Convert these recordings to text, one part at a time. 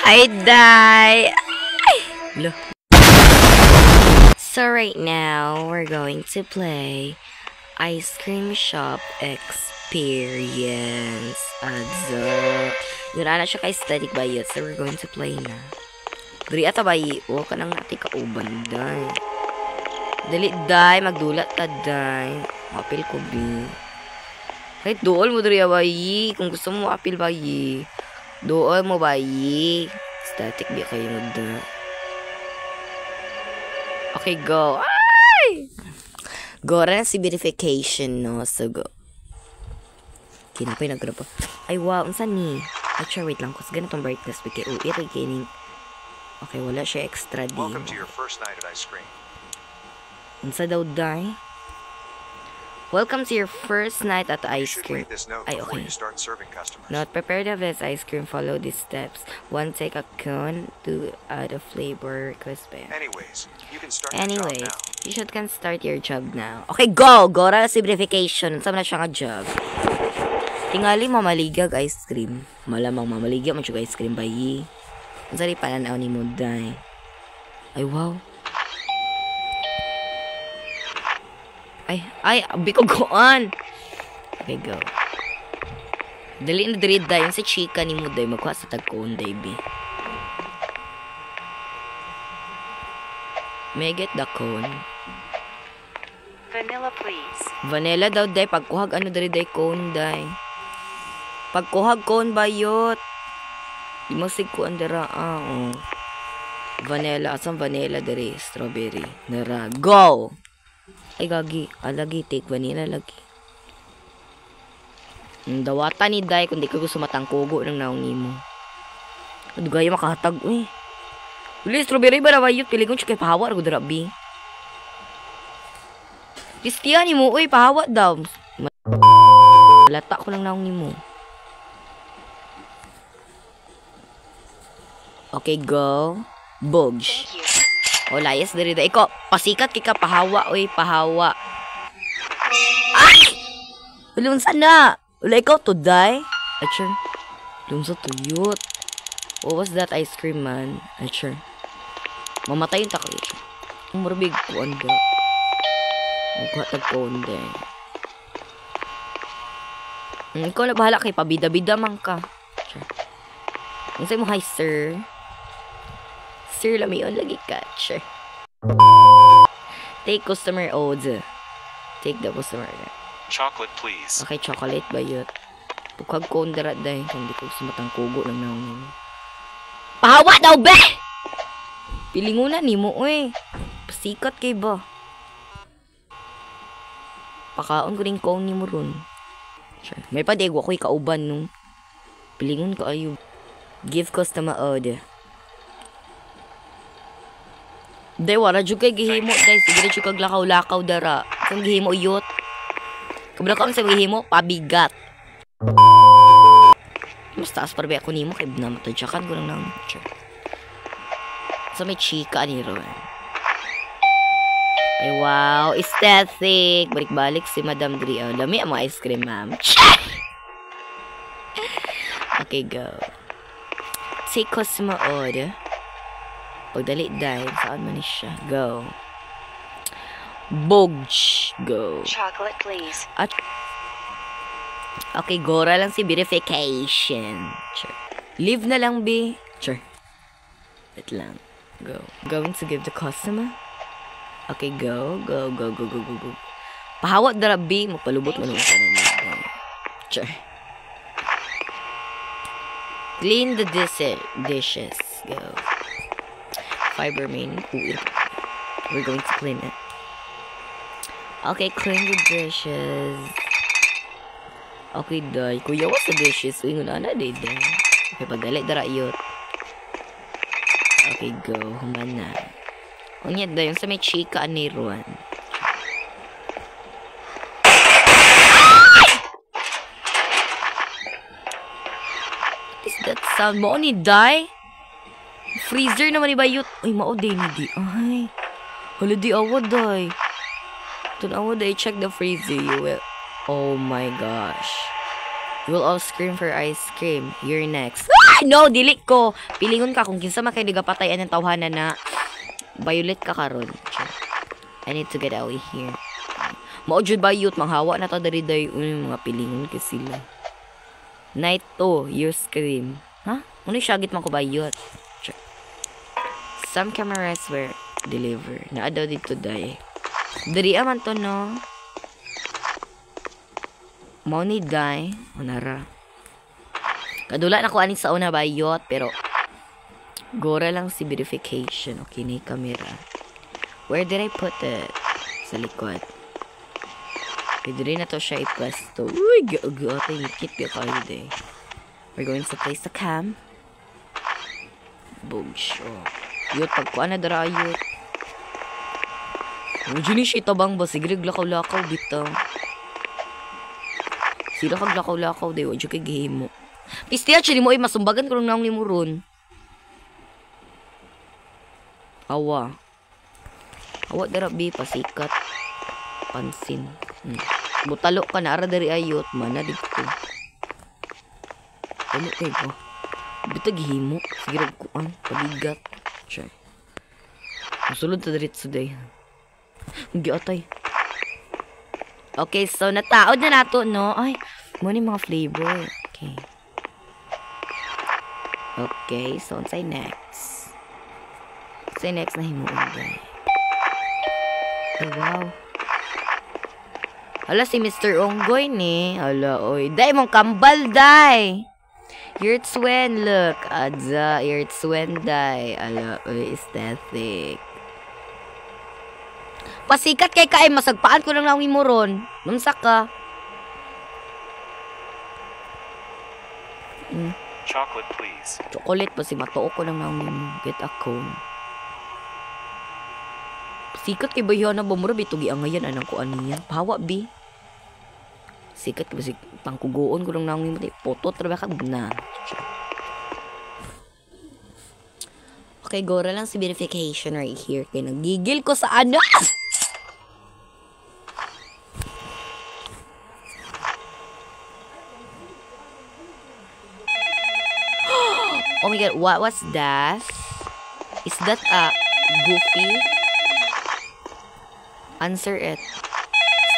I die. Look. So right now, we're going to play Ice Cream Shop Experience. Yun na siya kay static ba yun? So we're going to play na. Dali ata ba yun? O, kanang natin kauban, day. Dali, day. Magdulat ka, day. Apil ko, bi. Kahit dool mo, dali, ba yun? Kung gusto mo, apil ba yun? Dool mo, ba yun? Static ba kayo mo, day. Okay, go. Ay! Go rin si verification, no? So, go. Kinapay nag-grab. Ay, wow. Ang saan ni? Actually, wait lang. Kasi ganitong brightness. Okay, wala siya extra din. Welcome to your first night at ice cream. Unsa daw, day? Welcome to your first night at ice cream. Ay, okay. Not prepared of this ice cream. Follow these steps. 1, take a cone. 2, add a flavor. Crispy. Anyways, you can start your job now. Okay, go! Go ra simplification. Saan na siya nga job? Tingali mamaligag ice cream. Malamang mamaligag man siya ice cream bayi. Ang sari pananaw ni mo, day. Ay, wow. Ay, abi ko goan. Okay, go. Dali na dali, day. Yung sa chika ni mo, day. Magkuha sa tagkoon, day, bi. May get the cone. Vanilla, please. Vanilla daw, day. Pagkuhag, ano dali, day, cone, day. Pagkuhag, cone, bayot. Di mo sigkuan dara, oh. Vanilla, asang vanilla, dali. Strawberry. Dara, go! Ay, gagi. Alagi, take vanilla, lagi. Dawata ni day, kung di ka gusto matangkugo ng naong mo. Dugaya makahatag, uy. Uli, strawberry ba na ba yun? Piling ko siya kay pahawa, ako darabi. Kristiyan mo, uy, pahawa daw. Lata ko lang naong mo. Okay, go. Bogsh. O, layas na rin. Ikaw, pasikat kika pahawa, uy, pahawa. Ay! Ulunsan na. Ula, ikaw to die. Achar. Ulunsan to yut. What was that ice cream, man? Achar. Mamatay yung taklit. Umarbig ko, anda. Magkatag ko, anda. Ikaw na bahala kay pabida-bida man ka. Achar. Ang sa'yo mo, hi, sir. Sir, lamiyon lagi ka. Sure. Take customer order. Take the customer order. Chocolate, please. Okay, chocolate ba yun? Pukag ko under at dahil. Hindi ko sumatang kugo lang naungin. Pahawa daw, be! Pilingunan ni mo, uy. Pasikat kay ba? Pakaon ko rin kong ni mo ron. Sure. May padegwa ko ikauban nung. Pilingun ko ayo. Give customer order. Day, wala dyan kay gihimo. Day, sige na dyan kag lakaw-lakaw dara. Kung gihimo, yot. Kabila ka sa gihimo, pabigat. Mas taas para ba ako nimo, kay namatadyakan ko lang naman. So, may chika ni Ron. Ay, wow. Aesthetic. Balik-balik si Madam Dri. Oh, lami ang mga ice cream, ma'am. Okay, go. Take customer order. Pagdali dahil saan man siya. Go. Bogsh. Go. Chocolate, please. Okay, gora lang si verification. Sure. Leave na lang, B. Sure. Wait lang. Go. Going to give the customer. Okay, go. Go, go, go, go, go, go. Pahawat dara, B. Magpalubot mo naman ka na niya. Sure. Clean the dishes. Go. Fiber main. We're going to clean it. Okay, clean the dishes. Okay, day. Kuya, what's the dishes? Uy, nga na, day. Okay, pagdali, dara, yun. Okay, go. Human na. O niya, day. Yung sa may chika, ni Ruan. What is that sound mo? Ni, day? Freezer naman iba yun. Ay, mao-day ni di. Ay. Hala, di awa, day. Tun awa, day. Check the freezer. You will. Oh my gosh. We'll all scream for ice cream. You're next. Ah! No, dili ko. Pilingon ka kung kinsa makay nagapatayan ng tawhanan na violet ka karon. I need to get out of here. Mao jud bayot manghawa na ta diri day mga pilingon ka sila. Night 2, you scream. Ha? Huh? Unay syagit man ko bayot. Check. Some cameras were delivered. Naa daw dito day. Diri man to no. Mao ni day. Unara. Kadula na ko ani sa una bayot pero gora lang si verification. Okay na yung camera. Where did I put it? Sa likod. Pwede rin na to siya ipwesto. Uy, gatay. Nikit ka kayo day. We're going to place the cam. Bogs. Oh. Yut, pagkuha na dara yut. Medyo ni siya tabang ba? Sigrig lakaw-lakaw dito. Sila kag lakaw-lakaw day. Wadyo kay gihimo. Pisti actually mo ay masumbagan ko lang naong ni mo ron. Awa. Awa darabi pasikat. Pansin. Butalo ka na ara dari ayot mana dito. Ano kay ko? Bita gihimo. Sige rag kuan. Pabigat. Chay. Musulod ta dirit today. Giatay. Okay, so nataod na nato no. Ay, mo ni mga flavor. Okay. Okay, so unsay next? Unsay next na himuon day. Oh, wow. Hala si Mr. Onggoy ni. Hala oy. Day mong kambal day. You're Swen, look. Adza, you're Swen day. Hala oy, aesthetic. Pasikat kay kaay masagpaan ko lang nawi mo ron. Numsa ka. Chocolate, please. Chocolate pa si matuo ko lang nawi mo. Get a cone. Sikat kay bayana ba mura bitugi ang ngayon anang ko aniya. Pahawa bi. Sikat kay pangkugoon ko lang nang mo photo trabaho ka na. Okay, gora lang si verification right here kay nagigil ko sa ano. Oh my god, what was that? Is that a Goofy? Answer it.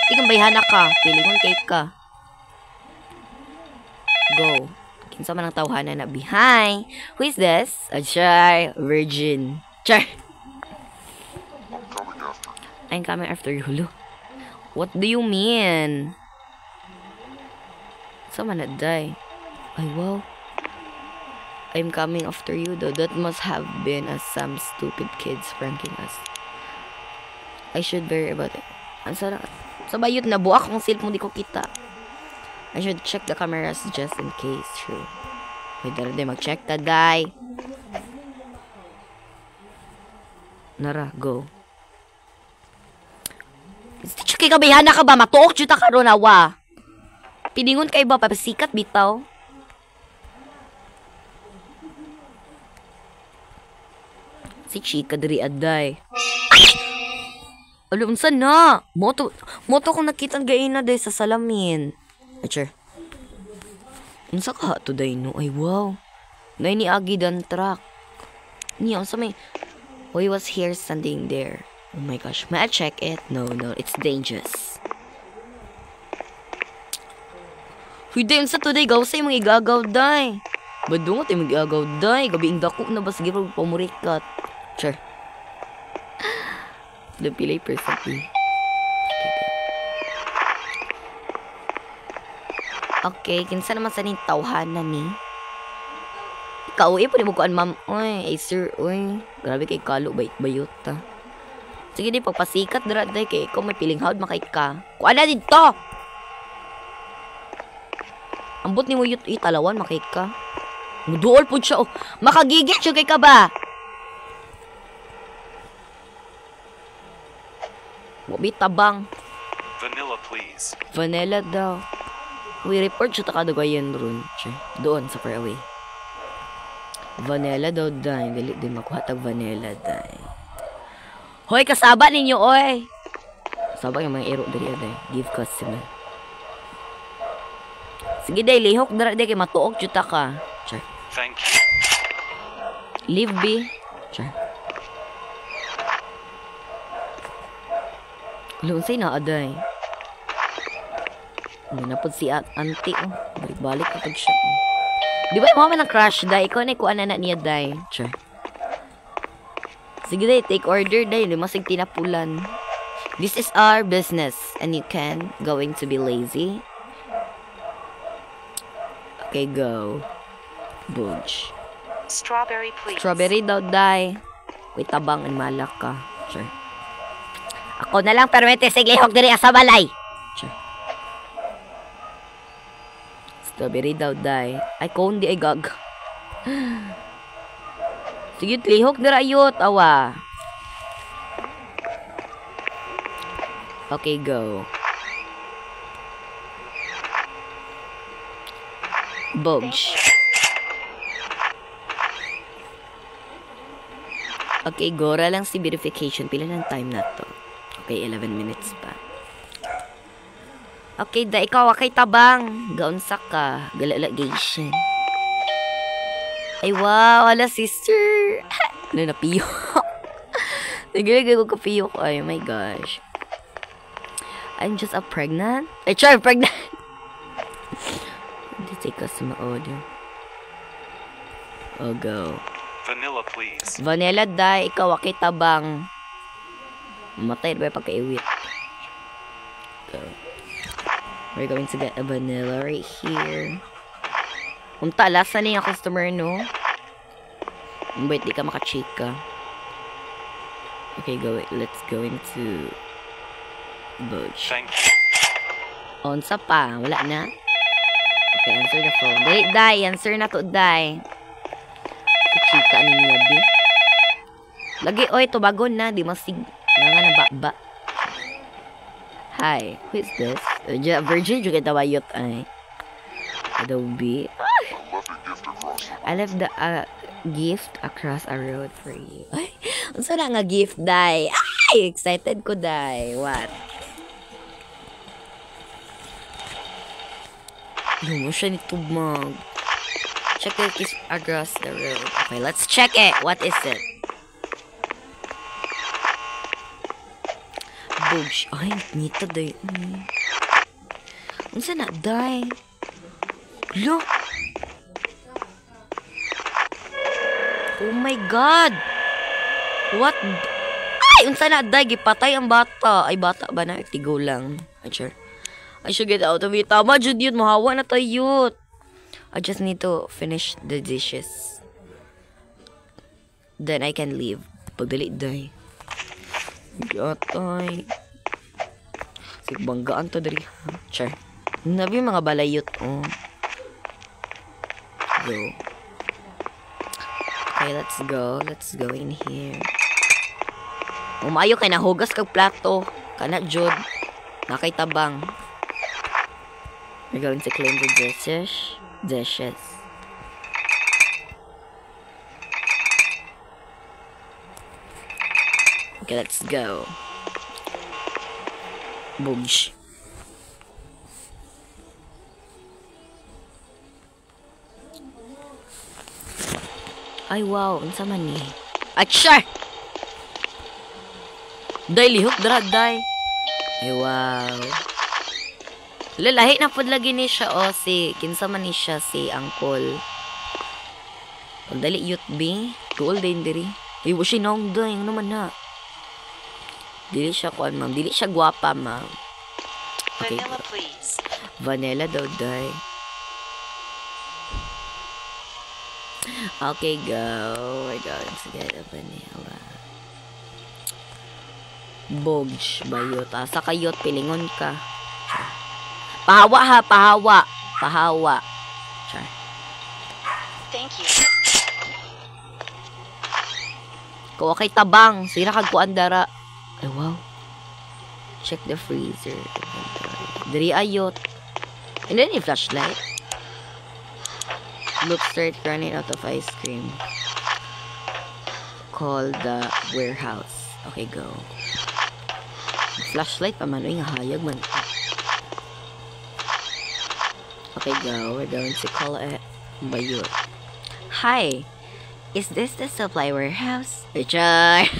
Ikang bayhana ka. Pilingon cake ka. Go. Kinsa man ang tawhana na behind. Who is this? A char. Virgin. Char. I'm coming after you. Hulo. What do you mean? Sama na die. Ay, wow. I'm coming after you though. That must have been some stupid kids pranking us. I should worry about it. Ang sarap. Sa bayot na buak kung cellphone di ko kita. I should check the cameras just in case. True. Wait, dara day mag-check ta, day. Nara, go. Check kay kabayhana ka ba? Matuok juta ka ron, awa. Piningon kay ba? Papasikat bitaw. Si Chika diri aday. Alam unsa na? Moto kung nakita gaina day sa salamin. Acher. Unsa ka to day no? Ay wow. Nay ni agi dan truck. Niya unsa may he was here standing there. Oh my gosh. May I check it? No, it's dangerous. Huy day unsa to day gaw say mga igagaw day. Badungot ay mag-igagaw day. Gabi dako na ba sige pamurikat. Sure. The pilay perfectly. Okay, kinsa naman sa ning tawhanan ni? Ikaw po ni mo kuan ma'am. Oy, ay sir, oy. Grabe kay kalo bayot ta. Sige di pagpasikat dira day kay ikaw may piling hawd makay ka. Kuan na dito. Ambot ni mo yut italawan makay ka. Muduol pud siya oh. Makagigit siya kay ka ba? Wabi tabang. Vanilla, please. Vanilla daw. We report siya takadagayan ron. Doon sa far away. Vanilla daw dahil. Dili din makuhatag vanilla dahil. Hoy, kasaba ninyo, oy. Kasaba yung mga ero dali dahil. Give customer. Sige day, lihok dara day kay matuog juta ka. Char. Thank you. Leave be. Char. Lunsay na aday. Ano na po si auntie oh. Balik-balik na pag siya. Di ba mo man ang crush day? Ikaw na ikuan na niya day. Char. Sige day, take order day. Limasig tinapulan. This is our business and you can going to be lazy. Okay, go. Budge. Strawberry, please. Strawberry daw, day. Wait, tabang and malak ka. Sure. Ako na lang permite siglihok diri sa balay. Sure. Strawberry daw, day. Ay, kung di ay gag. Sige, lihok dira ayot, awa. Okay, go. Budge. Okay, gora lang si verification. Pila ng time na to? Okay, 11 minutes pa. Okay, da ikaw kay tabang. Gaunsa ka. Galalagation. Ay, wow. Ala, sister. Ano na, piyo? Nagilagay ko kapiyo ko. Ay, oh my gosh. I'm just a pregnant. Ay, char, pregnant. Hindi take us sa audio. Oh, go. Vanilla, please. Vanilla, day. Ikaw akay tabang. Matay ba pagka-iwit? Go. We're going to get a vanilla right here. Unta, lasa na yung customer, no? Wait, di ka makachika. Okay, go. Let's go into Budge. Thank you. Onsa pa. Wala na? Okay, answer the phone. Dali, day. Answer na to, day. Chika ni niya, bi. Lagi, oy, tubagon na. Di masig. Nga na ba. Hi. Who is this? Virgin, juga tawayot, ay. Adobe. I left the gift across a road for you. Ay, unsa na nga gift, day? Ay, excited ko, day. What? Ano mo siya nito, mag? Check it is across the road. Okay, let's check it. What is it? Budge. Ay, nita, day. Unsa na, day? Look. Oh my God! What? Ay! Unsa na, day? Gipatay ang bata. Ay, bata ba na? Tigo lang. Ay, sure. I should get out of it. Tama, Jud, yun. Mahawa na tayo. I just need to finish the dishes. Then I can leave. Pagdali, day. Gatay. Sige, banggaan to, dari. Sure. Nabi yung mga balayot, oh. Go. Okay, let's go. Let's go in here. Umayo kay nahugas kag plato. Kana jud. Nakay tabang. We're going to clean the dishes. Okay, let's go. Budge. Ay, wow. Unsa man ni? Achar! Day, lihok, dara, day. Ay, wow. Lalahi na po lagi ni siya, o, si, kinsa man ni siya, si Uncle. Pagdali, youth B. Cool din, diri. Ay, wa siya naong day. Ano naman na? Dili siya, kuan, ma'am. Dili siya guwapa, ma'am. Okay, Vanilla, please. Vanilla daw, day. Okay, go. We're going to get a vanilla. Budge, bayot. Asa kayot, pilingon ka. Pahawa ha, pahawa. Pahawa. Char. Thank you. Kuha kay tabang. Sira kag kuan dara. Ay, wow. Check the freezer. Dari ayot. And then yung flashlight. Look, start running out of ice cream. Call the warehouse. Okay, go. Flashlight pa man. Uy, nga hayag man. Okay, go. We're going to call it Bayot. Hi. Is this the supply warehouse? Richard.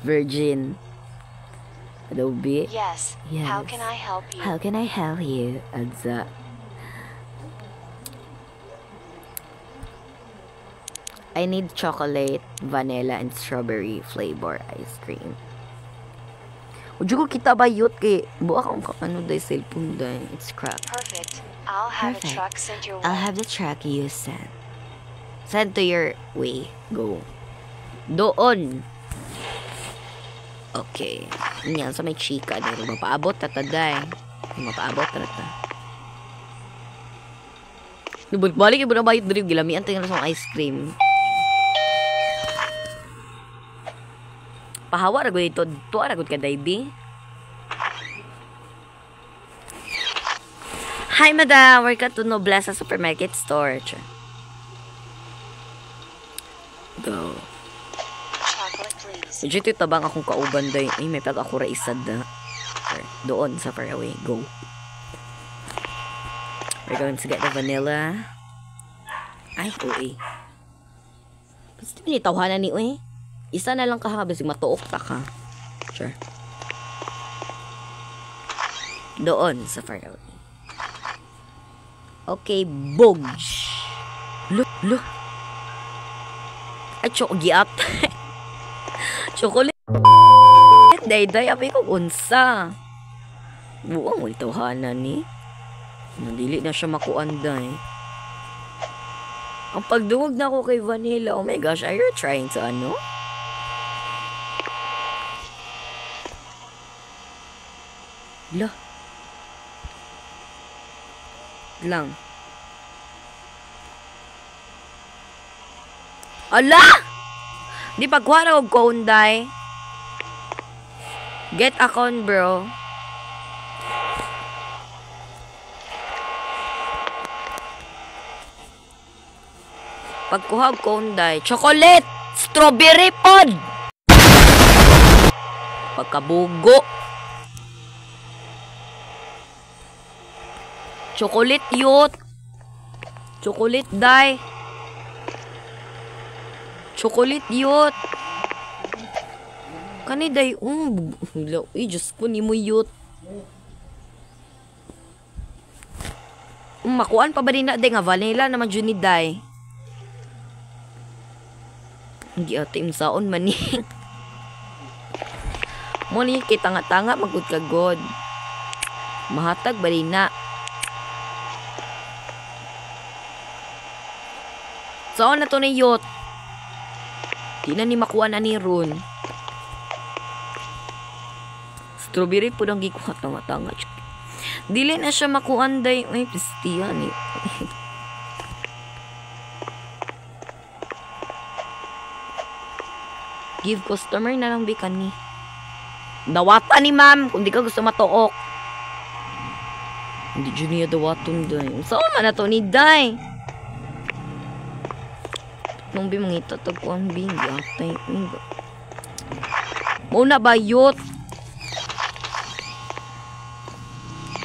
Virgin. Adobe. Yes. Yes. How can I help you? How can I help you? Adza. I need chocolate, vanilla, and strawberry flavor ice cream. Udyo ko kita bayot kay buak ang ano day cellphone day. It's crap. Perfect. I'll have Perfect. a truck sent your way. I'll have the truck you send. Send to your way. Go. Doon. Okay. Yan sa may chika dito. Mapaabot na taday. Mapaabot na ta. Balik ibu na bayot diri gilamian tingnan sa ice cream. Pahawa ra gud ito. Tuwa ra gud ka baby. Hi madam, welcome to Noblesa Supermarket Store. Go. Chocolate, please. Medyo ito tabang akong kauban day. Ay, may pag ako raisad na. Doon sa far away. Go. We're going to get the vanilla. Ay, uy. Basta pinitawanan ni uy. Isa na lang ka ha. Basta matuok ta ka. Sure. Doon sa far away. Okay, bugs. Look. Ay, giat. Chocolate. Day, apay ko unsa. Buwang mo itawanan ni. Nandili na siya makuanday. Ang pagduwag na ako kay Vanilla. Oh my gosh, are you trying to ano? Lang. Ala! Di pagkuha na og konday. Get a con, bro. Pagkuha og konday. Chocolate! Strawberry pod! Pagkabugo. Chocolate yut. Chocolate day. Chocolate yut. Kani day. Diyos ko ni mo yut. Makuan pa ba rin na day nga vanilla naman dyan ni day. Hindi ate imsaon man ni. Mo ni kitanga-tanga magud ka god. Mahatag ba rin na. Saan na to na yot? Di na ni makuha na ni Ron. Strawberry po nang gikuha tanga-tanga. Dili na siya makuhaan day. Ay, pistiyan eh. Give customer na lang bikan ni. Dawata ni ma'am kung di ka gusto matuok. Hindi dyan niya dawaton day. Saan man na to ni day? Nung bimangita tagpuan bing yatay. Muna bayot.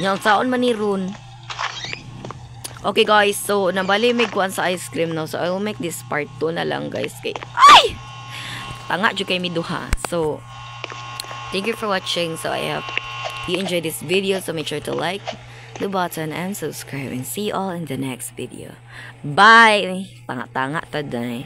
Yang saon man ni Rune. Okay guys, so nabali may kuan sa ice cream now. So I will make this part 2 na lang guys. Kay ay! Tanga jud kay mi duha. So thank you for watching. So I hope you enjoyed this video. So make sure to like the button and subscribe and see you all in the next video. Bye! Tanga-tanga taday.